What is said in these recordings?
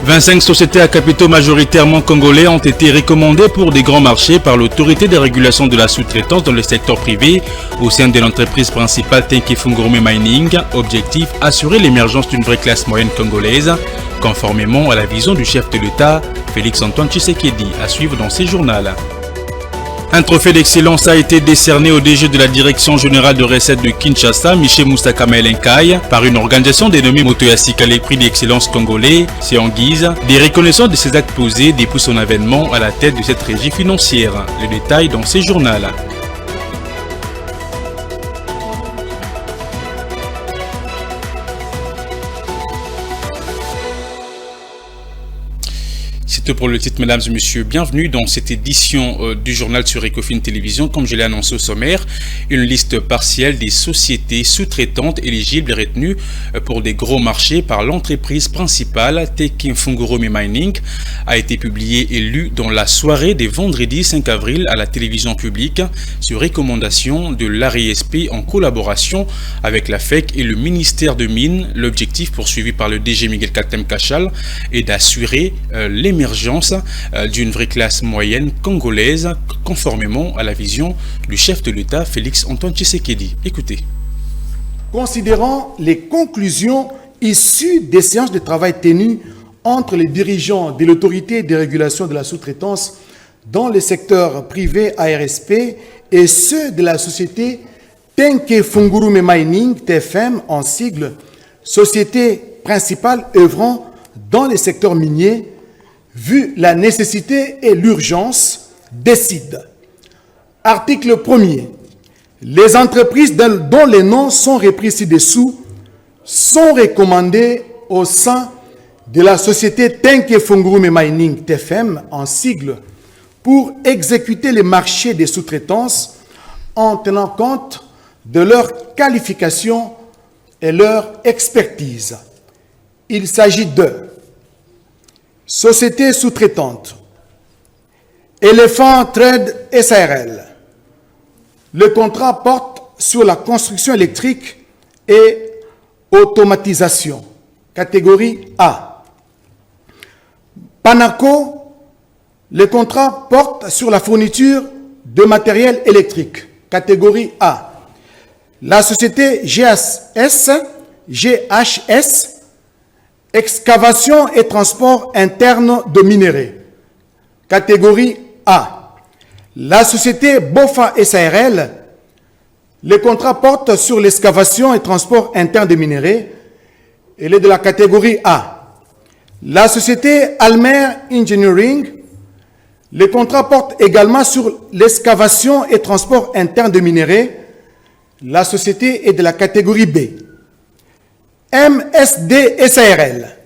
25 sociétés à capitaux majoritairement congolais ont été recommandées pour des grands marchés par l'autorité de régulation de la sous-traitance dans le secteur privé au sein de l'entreprise principale Tenke Fungurume Mining. Objectif, assurer l'émergence d'une vraie classe moyenne congolaise, conformément à la vision du chef de l'État, Félix-Antoine Tshisekedi, à suivre dans ses journaux. Un trophée d'excellence a été décerné au DG de la Direction Générale de Recettes de Kinshasa, Michel Moussaka Maëlenkai, par une organisation dénommée Motoya Sika, les prix d'excellence congolais. C'est en guise des reconnaissances de ses actes posés depuis son avènement à la tête de cette régie financière. Le détail dans ces journaux. C'est tout pour le titre, mesdames et messieurs. Bienvenue dans cette édition du journal sur Ecofin Télévision. Comme je l'ai annoncé au sommaire, une liste partielle des sociétés sous-traitantes éligibles et retenues pour des gros marchés par l'entreprise principale Tenke Fungurume Mining a été publiée et lue dans la soirée des vendredi 5 avril à la télévision publique sur recommandation de l'ARESP en collaboration avec la FEC et le ministère de Mines. L'objectif poursuivi par le DG Miguel Katem Kachal est d'assurer l'émergence d'une vraie classe moyenne congolaise conformément à la vision du chef de l'État Félix-Antoine Tshisekedi. Écoutez. Considérant les conclusions issues des séances de travail tenues entre les dirigeants de l'autorité de régulation de la sous-traitance dans le secteur privé ARSP et ceux de la société Tenke Fungurume Mining, TFM en sigle, société principale œuvrant dans le secteur minier, vu la nécessité et l'urgence, décide. Article 1er. Les entreprises dont les noms sont repris ci-dessous sont recommandées au sein de la société Tenke Fungurume Mining, TFM, en sigle, pour exécuter les marchés des sous-traitances en tenant compte de leur qualification et leur expertise. Il s'agit de société sous-traitante, Elephant Trade SARL. Le contrat porte sur la construction électrique et automatisation, catégorie A. Panaco, le contrat porte sur la fourniture de matériel électrique, catégorie A. La société GHS, excavation et transport interne de minerais, catégorie A. La société BOFA SARL, le contrat porte sur l'excavation et transport interne de minerais, elle est de la catégorie A. La société Almer Engineering, le contrat porte également sur l'excavation et transport interne de minerais, la société est de la catégorie B. MSD SARL,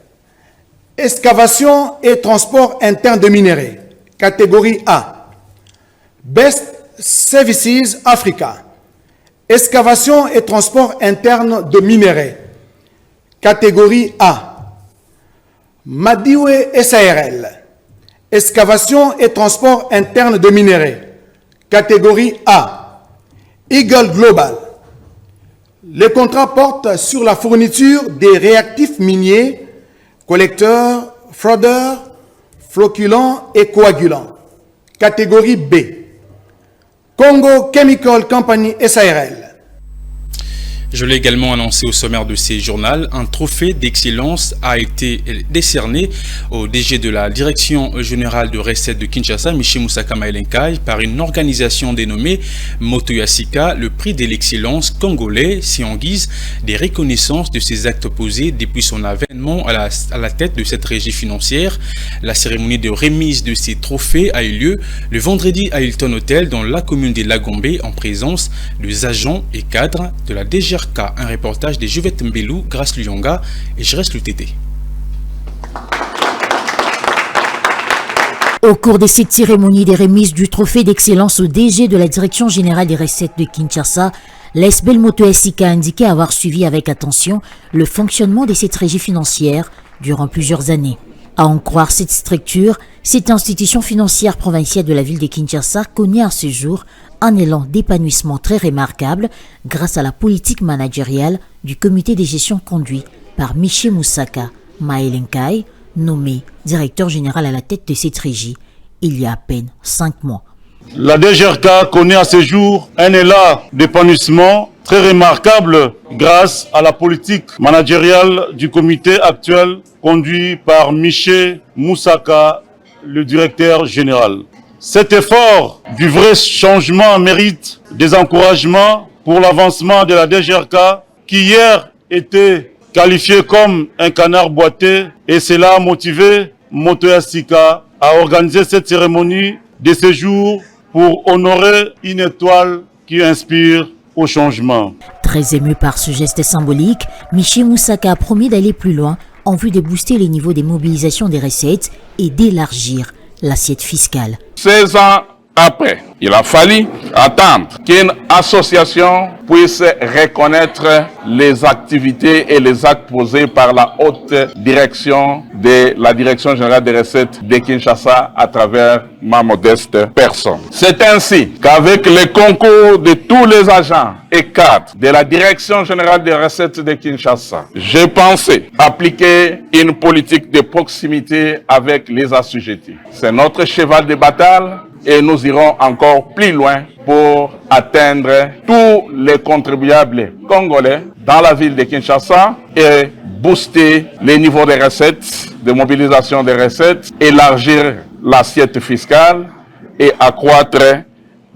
excavation et transport interne de minerais, catégorie A. Best Services Africa, excavation et transport interne de minerais, catégorie A. Madiwe SARL, excavation et transport interne de minerais, catégorie A. Eagle Global, le contrat porte sur la fourniture des réactifs miniers, collecteurs, fraudeurs, flocculants et coagulants. Catégorie B. Congo Chemical Company SARL. Je l'ai également annoncé au sommaire de ces journaux, un trophée d'excellence a été décerné au DG de la Direction Générale de Recettes de Kinshasa, Michel Moussaka Maëlenkai, par une organisation dénommée Motoya Sika, le prix de l'excellence congolais, si en guise des reconnaissances de ses actes posés depuis son avènement à la tête de cette régie financière. La cérémonie de remise de ces trophées a eu lieu le vendredi à Hilton Hotel dans la commune de Lagombe en présence des agents et cadres de la DGRK. Un reportage de Juvette Mbelou, Grace Luyonga et Jerez Lutete. Au cours de cette cérémonie des remises du trophée d'excellence au DG de la Direction Générale des Recettes de Kinshasa, l'ASBEL Motoya Sika a indiqué avoir suivi avec attention le fonctionnement de cette régie financière durant plusieurs années. À en croire cette structure, cette institution financière provinciale de la ville de Kinshasa connaît à ce jour un élan d'épanouissement très remarquable grâce à la politique managériale du comité de gestion conduit par Miché Moussaka Maëlenkai, nommé directeur général à la tête de cette régie il y a à peine 5 mois. La DGRK connaît à ce jour un élan d'épanouissement très remarquable grâce à la politique managériale du comité actuel conduit par Miché Moussaka, le directeur général. Cet effort du vrai changement mérite des encouragements pour l'avancement de la DGRK qui hier était qualifié comme un canard boité et cela a motivé Motoya Sika à organiser cette cérémonie de séjour pour honorer une étoile qui inspire au changement. Très ému par ce geste symbolique, Miché Moussaka a promis d'aller plus loin en vue de booster les niveaux des mobilisations des recettes et d'élargir l'assiette fiscale. 16 ans après, il a fallu attendre qu'une association puisse reconnaître les activités et les actes posés par la haute direction de la Direction générale des recettes de Kinshasa à travers ma modeste personne. C'est ainsi qu'avec le concours de tous les agents et cadres de la Direction générale des recettes de Kinshasa, j'ai pensé appliquer une politique de proximité avec les assujettis. C'est notre cheval de bataille et nous irons encore plus loin pour atteindre tous les contribuables congolais dans la ville de Kinshasa et booster les niveaux des recettes, de mobilisation des recettes, élargir l'assiette fiscale et accroître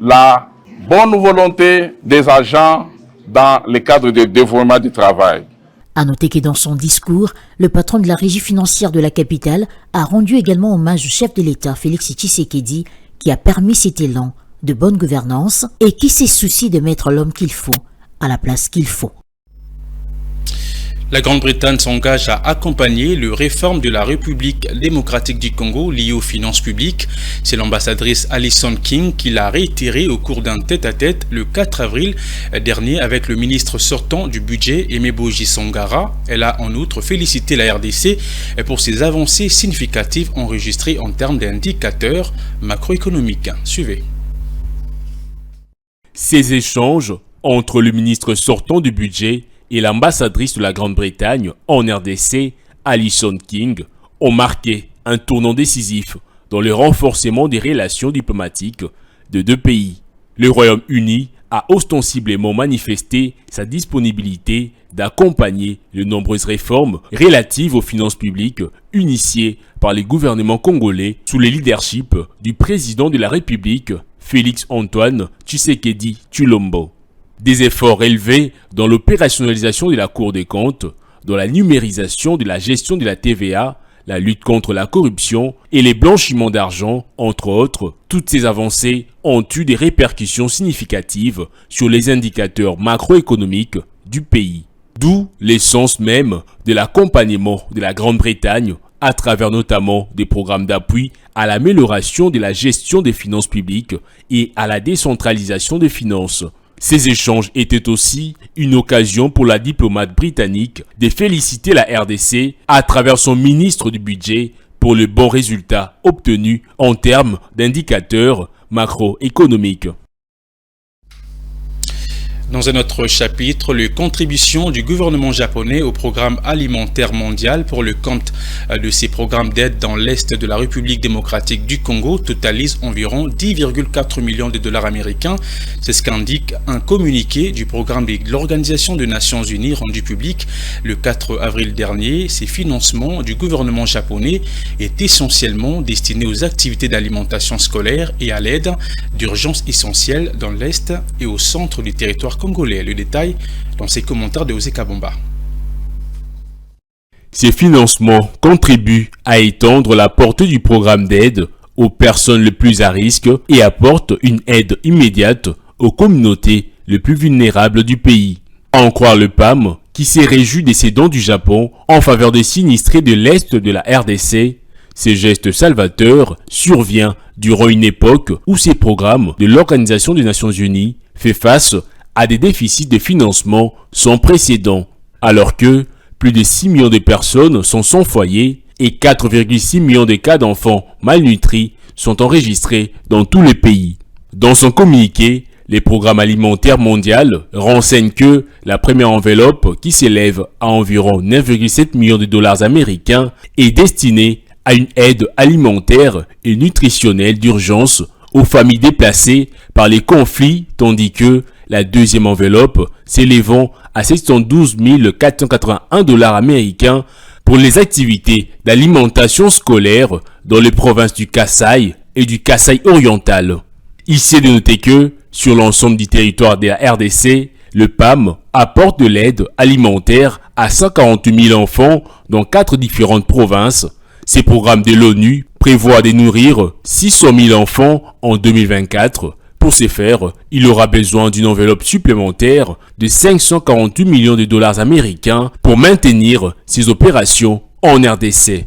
la bonne volonté des agents dans le cadre du développement du travail. À noter que dans son discours, le patron de la régie financière de la capitale a rendu également hommage au chef de l'État, Félix Tshisekedi, qui a permis cet élan de bonne gouvernance et qui s'est soucié de mettre l'homme qu'il faut à la place qu'il faut. La Grande-Bretagne s'engage à accompagner les réformes de la République démocratique du Congo liées aux finances publiques. C'est l'ambassadrice Alison King qui l'a réitéré au cours d'un tête-à-tête le 4 avril dernier avec le ministre sortant du budget Emeboji Songara. Elle a en outre félicité la RDC pour ses avancées significatives enregistrées en termes d'indicateurs macroéconomiques. Suivez. Ces échanges entre le ministre sortant du budget et l'ambassadrice de la Grande-Bretagne en RDC, Alison King, ont marqué un tournant décisif dans le renforcement des relations diplomatiques de deux pays. Le Royaume-Uni a ostensiblement manifesté sa disponibilité d'accompagner de nombreuses réformes relatives aux finances publiques initiées par les gouvernements congolais sous le leadership du président de la République, Félix-Antoine Tshisekedi Tshilombo. Des efforts élevés dans l'opérationnalisation de la Cour des comptes, dans la numérisation de la gestion de la TVA, la lutte contre la corruption et les blanchiments d'argent, entre autres, toutes ces avancées ont eu des répercussions significatives sur les indicateurs macroéconomiques du pays. D'où l'essence même de l'accompagnement de la Grande-Bretagne à travers notamment des programmes d'appui à l'amélioration de la gestion des finances publiques et à la décentralisation des finances. Ces échanges étaient aussi une occasion pour la diplomate britannique de féliciter la RDC à travers son ministre du budget pour le bon résultat obtenu en termes d'indicateurs macroéconomiques. Dans un autre chapitre, les contributions du gouvernement japonais au programme alimentaire mondial pour le compte de ces programmes d'aide dans l'Est de la République démocratique du Congo totalisent environ 10,4 millions de dollars américains. C'est ce qu'indique un communiqué du programme de l'Organisation des Nations Unies rendu public le 4 avril dernier. Ces financements du gouvernement japonais est essentiellement destiné aux activités d'alimentation scolaire et à l'aide d'urgence essentielle dans l'Est et au centre du territoire congolais. Le détail dans ses commentaires de Oseka Bomba. Ces financements contribuent à étendre la portée du programme d'aide aux personnes les plus à risque et apportent une aide immédiate aux communautés les plus vulnérables du pays. À en croire le PAM, qui s'est réjoui des dons du Japon en faveur des sinistrés de l'Est de la RDC, ces gestes salvateurs survient durant une époque où ces programmes de l'Organisation des Nations Unies fait face à des déficits de financement sans précédent, alors que plus de 6 millions de personnes sont sans foyer et 4,6 millions de cas d'enfants malnutris sont enregistrés dans tout le pays. Dans son communiqué, les programmes alimentaires mondiaux renseignent que la première enveloppe, qui s'élève à environ 9,7 millions de dollars américains, est destinée à une aide alimentaire et nutritionnelle d'urgence aux familles déplacées par les conflits, tandis que la deuxième enveloppe s'élevant à 712 481 dollars américains pour les activités d'alimentation scolaire dans les provinces du Kasaï et du Kasaï oriental. Ici est de noter que, sur l'ensemble du territoire de la RDC, le PAM apporte de l'aide alimentaire à 148 000 enfants dans 4 différentes provinces. Ces programmes de l'ONU prévoient de nourrir 600 000 enfants en 2024. Pour ce faire, il aura besoin d'une enveloppe supplémentaire de 548 millions de dollars américains pour maintenir ces opérations en RDC.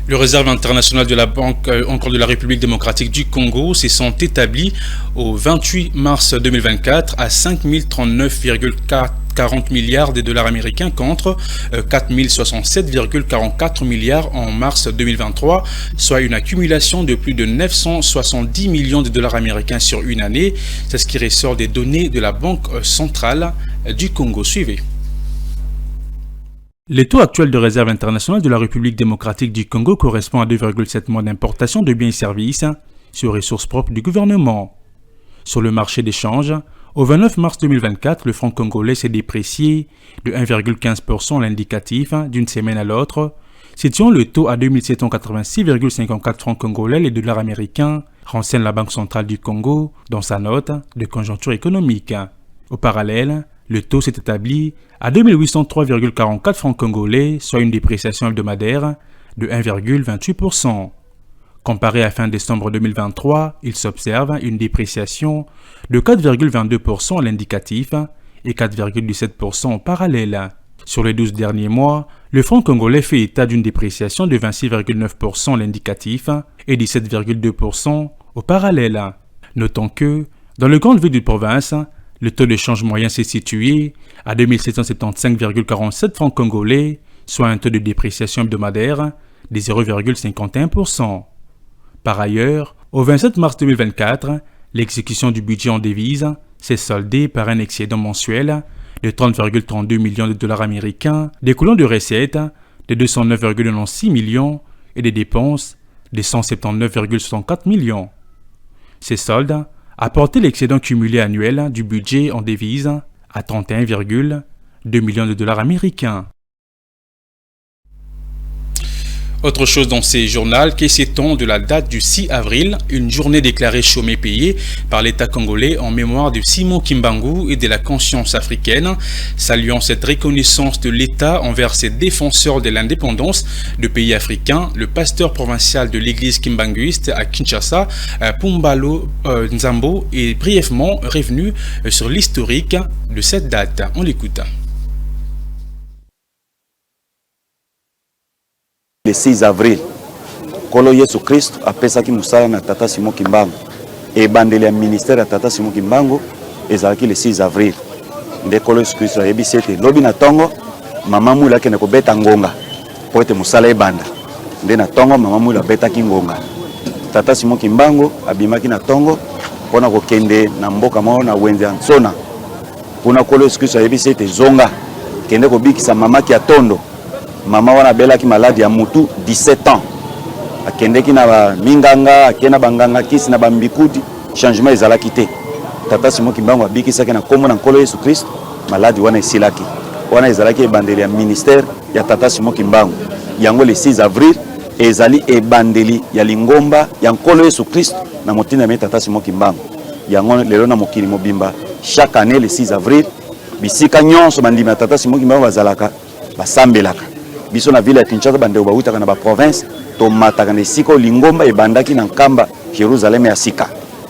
Le réserve international de la Banque encore de la République démocratique du Congo se sont établis au 28 mars 2024 à 5 039,40 milliards de dollars américains contre 4 067,44 milliards en mars 2023, soit une accumulation de plus de 970 millions de dollars américains sur une année. C'est ce qui ressort des données de la Banque centrale du Congo. Suivez. Le taux actuel de réserve internationale de la République démocratique du Congo correspond à 2,7 mois d'importation de biens et services sur ressources propres du gouvernement. Sur le marché d'échange, au 29 mars 2024, le franc congolais s'est déprécié de 1,15% à l'indicatif d'une semaine à l'autre, situant le taux à 2786,54 francs congolais les dollars américains, renseigne la Banque centrale du Congo dans sa note de conjoncture économique. Au parallèle, le taux s'est établi à 2803,44 francs congolais, soit une dépréciation hebdomadaire de 1,28%. Comparé à fin décembre 2023, il s'observe une dépréciation de 4,22% à l'indicatif et 4,17% au parallèle. Sur les 12 derniers mois, le franc congolais fait état d'une dépréciation de 26,9% à l'indicatif et 17,2% au parallèle. Notons que, dans les grandes villes de province, le taux de change moyen s'est situé à 2775,47 francs congolais, soit un taux de dépréciation hebdomadaire de 0,51%. Par ailleurs, au 27 mars 2024, l'exécution du budget en devises s'est soldée par un excédent mensuel de 30,32 millions de dollars américains, découlant de recettes de 209,96 millions et des dépenses de 179,64 millions. Ces soldes a porté l'excédent cumulé annuel du budget en devises à 31,2 millions de dollars américains. Autre chose dans ces journaux, qui s'étend de la date du 6 avril, une journée déclarée chômée payée par l'État congolais en mémoire de Simon Kimbangu et de la conscience africaine, saluant cette reconnaissance de l'État envers ses défenseurs de l'indépendance de pays africains. Le pasteur provincial de l'église kimbanguiste à Kinshasa, Pumbalo Nzambo, est brièvement revenu sur l'historique de cette date. On l'écoute. Le 6 avril, Kolo Yesu Christ apesaki musala na Tata Simon Kimbangu. Et bandeli ya ministère ya Tata Simon Kimbangu ezalaki le 6 avril. Nde Kolo Yesu Christ ayebisi ete lobi na tongo mama mula akende kobeta ngonga po ete musala ebanda. Nde na tongo mama mula abetaki ngonga. Tata Simon Kimbangu abimaki na tongo mpona kokende na mboka moko na wenze ya Nsona. Kuna Kolo Yesu Christ ayebisi ete zonga kende kobikisa mamaki ya tondo. Mama wana belaki maladi ya mutu 17 ans. Akendeki na ba minganga, akena banganga kisi na bambikuti, changement ezalaki te. Tata Simon Kimbangu abikisaki na kombo na Nkolo Yesu Christ, maladi wana esilaki. Wana ezalaki ebandeli ya ministère ya Tata Simon Kimbangu. Yango le 6 avril ezali ebandeli ya lingomba ya Nkolo Yesu Christ na motinda ya Tata Simon Kimbangu. Yango lelo na mokili mobimba chaque année le 6 avril bisika nyonso bandima ya Tata Simon Kimbangu bazalaka basambelaka. Biso na ville ya Kinshasa bande bautaka na ba province to mataka na sika lingomba ebandaki na nkamba Jerusalem ya sika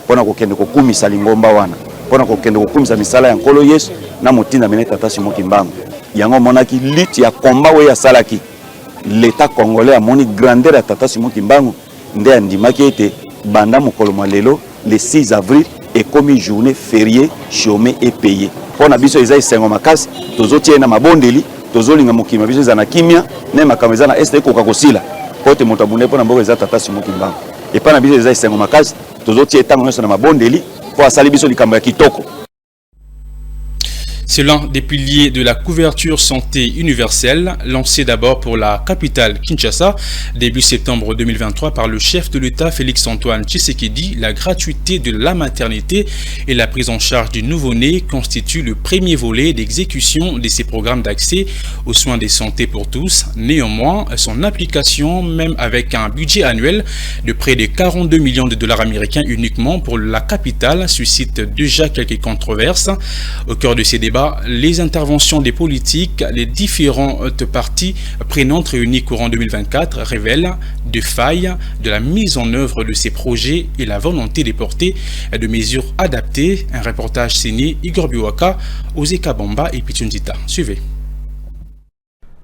pona kokende kokumisa lingomba wana pona kokende kokumisa misala ya Nkolo Yesu na motinda mene Tata Simon Kimbangu. Yango monaki lutte ya combat we ya salaki l'état congolais a moni grandeur ya Tata Simon Kimbangu nde andimaki ete banda mokolo lelo le 6 avril ekomi journée fériée chômée et payée pona biso eza esengo makasi tozotie na mabondeli tozolinga mokima biso ezana kimia ne makameza na este koka kosila pote motabune pona mboka eza tata Simon Kimbangu et pas na biso eza isengo makasi tozotie tango nyonso na mabondeli po asali biso likambo ya kitoko. C'est l'un des piliers de la couverture santé universelle, lancé d'abord pour la capitale Kinshasa, début septembre 2023 par le chef de l'État Félix-Antoine Tshisekedi. La gratuité de la maternité et la prise en charge du nouveau-né constituent le premier volet d'exécution de ces programmes d'accès aux soins de santé pour tous. Néanmoins, son application, même avec un budget annuel de près de 42 millions de dollars américains uniquement pour la capitale, suscite déjà quelques controverses. Au cœur de ces débats, les interventions des politiques, les différentes parties prenantes réunies courant 2024 révèlent des failles de la mise en œuvre de ces projets et la volonté de porter de mesures adaptées. Un reportage signé Igor Biwaka, Ozeka Bamba et Pichundita. Suivez.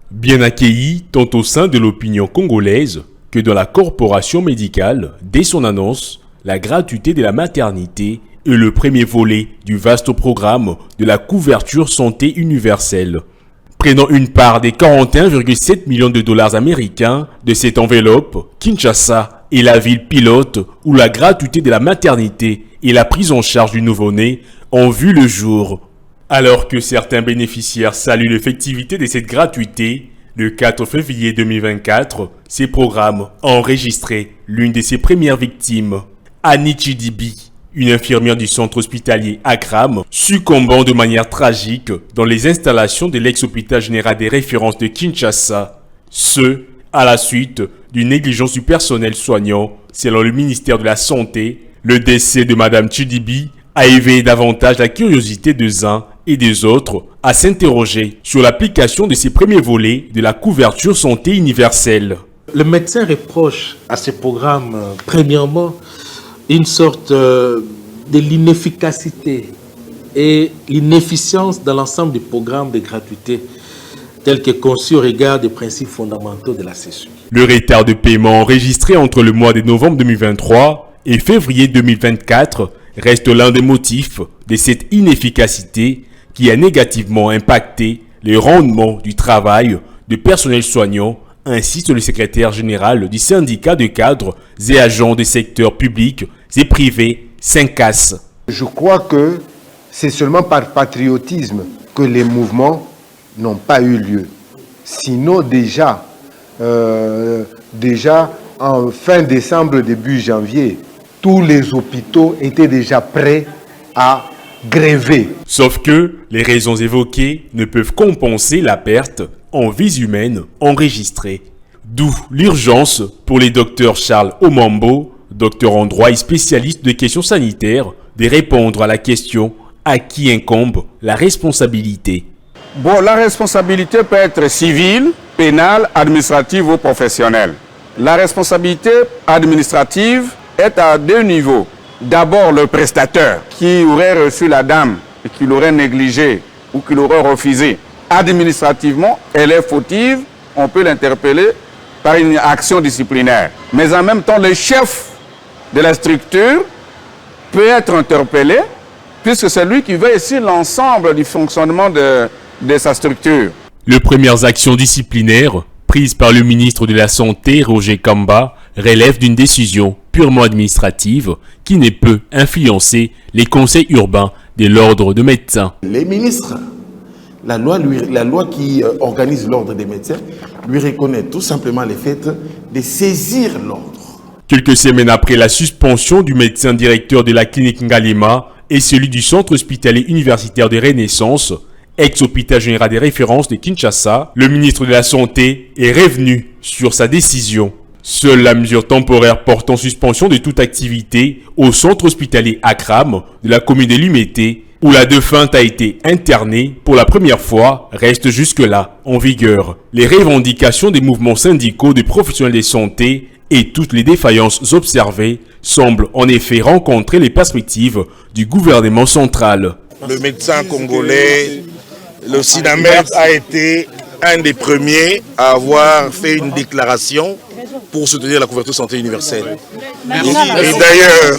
Bien accueilli tant au sein de l'opinion congolaise que dans la corporation médicale, dès son annonce, la gratuité de la maternité est le premier volet du vaste programme de la couverture santé universelle. Prenant une part des 41,7 millions de dollars américains de cette enveloppe, Kinshasa est la ville pilote où la gratuité de la maternité et la prise en charge du nouveau-né ont vu le jour. Alors que certains bénéficiaires saluent l'effectivité de cette gratuité, le 4 février 2024, ces programmes ont enregistré l'une de ses premières victimes, Annie Chidibi, une infirmière du centre hospitalier Akram, succombant de manière tragique dans les installations de l'ex-hôpital général des références de Kinshasa. Ce, à la suite d'une négligence du personnel soignant, selon le ministère de la Santé. Le décès de Madame Chidibi a éveillé davantage la curiosité des uns et des autres à s'interroger sur l'application de ces premiers volets de la couverture santé universelle. Le médecin reproche à ce programme, premièrement, une sorte de l'inefficacité et l'inefficience dans l'ensemble des programmes de gratuité tels que conçus au regard des principes fondamentaux de la session. Le retard de paiement enregistré entre le mois de novembre 2023 et février 2024 reste l'un des motifs de cette inefficacité qui a négativement impacté le rendement du travail du personnel soignant, insiste le secrétaire général du syndicat de cadres et agents des secteurs publics et privés, SYNCAS. Je crois que c'est seulement par patriotisme que les mouvements n'ont pas eu lieu. Sinon, déjà en fin décembre, début janvier, tous les hôpitaux étaient déjà prêts à gréver. Sauf que les raisons évoquées ne peuvent compenser la perte en vies humaines enregistrées. D'où l'urgence pour les docteurs Charles Omambo, docteur en droit et spécialiste de questions sanitaires, de répondre à la question à qui incombe la responsabilité. Bon, la responsabilité peut être civile, pénale, administrative ou professionnelle. La responsabilité administrative est à deux niveaux. D'abord, le prestataire qui aurait reçu la dame et qui l'aurait négligée ou qui l'aurait refusée. Administrativement, elle est fautive, on peut l'interpeller par une action disciplinaire. Mais en même temps, le chef de la structure peut être interpellé puisque c'est lui qui veille sur l'ensemble du fonctionnement de sa structure. Les premières actions disciplinaires prises par le ministre de la Santé, Roger Kamba, relèvent d'une décision purement administrative qui ne peut influencer les conseils urbains de l'ordre de médecins. Les ministres, la loi qui organise l'ordre des médecins lui reconnaît tout simplement le fait de saisir l'ordre. Quelques semaines après la suspension du médecin directeur de la clinique Ngalema et celui du centre hospitalier universitaire de Renaissance, ex-hôpital général des références de Kinshasa, le ministre de la Santé est revenu sur sa décision. Seule la mesure temporaire portant suspension de toute activité au centre hospitalier Akram de la commune de Limete, où la défunte a été internée pour la première fois, reste jusque-là en vigueur. Les revendications des mouvements syndicaux des professionnels de santé et toutes les défaillances observées semblent en effet rencontrer les perspectives du gouvernement central. Le médecin congolais, le SINAMED, a été un des premiers à avoir fait une déclaration pour soutenir la couverture santé universelle. Et d'ailleurs,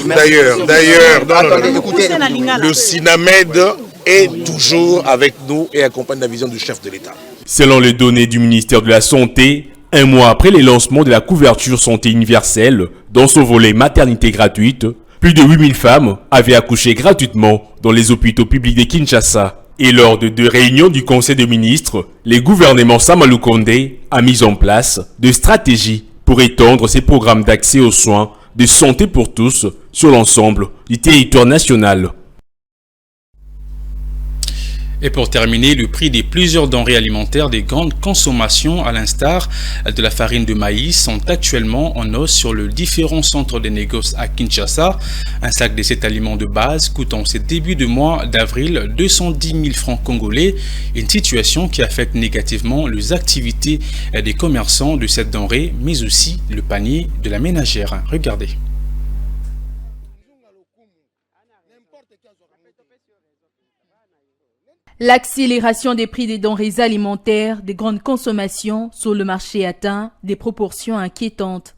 le SINAMED est toujours avec nous et accompagne la vision du chef de l'État. Selon les données du ministère de la Santé, un mois après les lancements de la couverture santé universelle dans son volet maternité gratuite, plus de 8000 femmes avaient accouché gratuitement dans les hôpitaux publics de Kinshasa. Et lors de 2 réunions du Conseil des ministres, le gouvernement Sama Lukonde a mis en place des stratégies pour étendre ces programmes d'accès aux soins de santé pour tous sur l'ensemble du territoire national. Et pour terminer, le prix des plusieurs denrées alimentaires des grandes consommations, à l'instar de la farine de maïs, sont actuellement en hausse sur les différents centres de négoce à Kinshasa. Un sac de cet aliment de base coûte en ce début de mois d'avril 210 000 francs congolais, une situation qui affecte négativement les activités des commerçants de cette denrée, mais aussi le panier de la ménagère. Regardez. L'accélération des prix des denrées alimentaires des grandes consommations sur le marché atteint des proportions inquiétantes.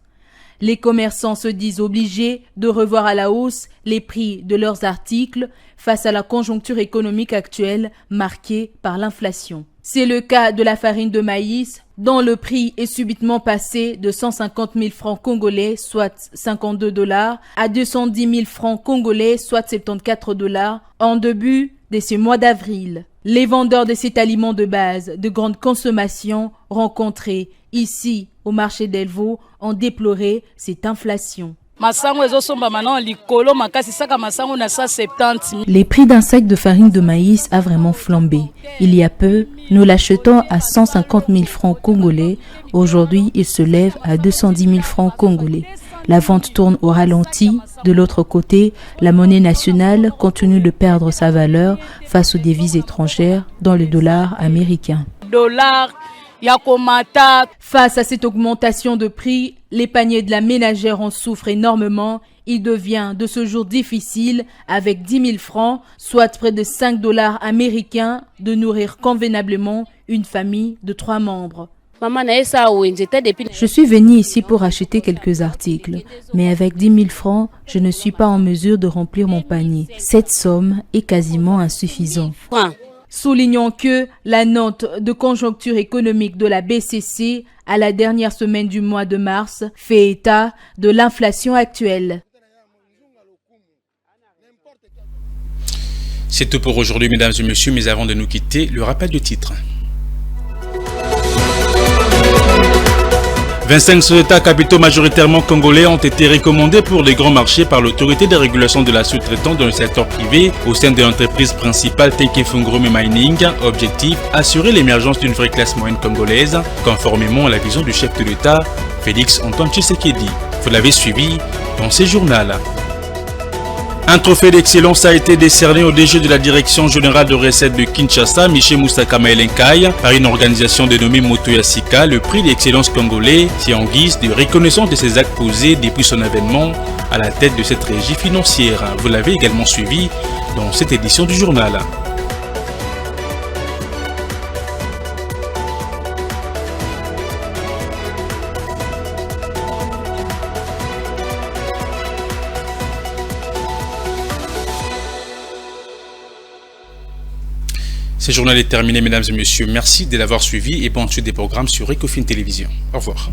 Les commerçants se disent obligés de revoir à la hausse les prix de leurs articles face à la conjoncture économique actuelle marquée par l'inflation. C'est le cas de la farine de maïs, dont le prix est subitement passé de 150 000 francs congolais, soit 52 $, à 210 000 francs congolais, soit 74 $, en début de ce mois d'avril. Les vendeurs de cet aliment de base de grande consommation rencontrés ici au marché d'Elvo ont déploré cette inflation. Les prix d'un sac de farine de maïs a vraiment flambé. Il y a peu, nous l'achetons à 150 000 francs congolais. Aujourd'hui, il se lève à 210 000 francs congolais. La vente tourne au ralenti. De l'autre côté, la monnaie nationale continue de perdre sa valeur face aux devises étrangères, dont le dollar américain. Face à cette augmentation de prix, les paniers de la ménagère en souffrent énormément. Il devient de ce jour difficile, avec 10 000 francs, soit près de 5 $ américains, de nourrir convenablement une famille de 3 membres. Je suis venue ici pour acheter quelques articles, mais avec 10 000 francs, je ne suis pas en mesure de remplir mon panier. Cette somme est quasiment insuffisante. Soulignons que la note de conjoncture économique de la BCC à la dernière semaine du mois de mars fait état de l'inflation actuelle. C'est tout pour aujourd'hui, mesdames et messieurs, mais avant de nous quitter, le rappel du titre. 25 États capitaux majoritairement congolais ont été recommandés pour les grands marchés par l'autorité de régulation de la sous-traitance dans le secteur privé au sein de l'entreprise principale Tekefungrum Mining. Objectif, assurer l'émergence d'une vraie classe moyenne congolaise, conformément à la vision du chef de l'État, Félix Antoine Tshisekedi. Vous l'avez suivi dans ce journal. Un trophée d'excellence a été décerné au DG de la Direction Générale de Recettes de Kinshasa, Michel Moussaka Maëlenkai, par une organisation dénommée Motoya Sika, le prix d'excellence congolais, c'est en guise de reconnaissance de ses actes posés depuis son avènement à la tête de cette régie financière. Vous l'avez également suivi dans cette édition du journal. Ce journal est terminé, mesdames et messieurs. Merci de l'avoir suivi et bonne suite des programmes sur Ecofin Télévision. Au revoir.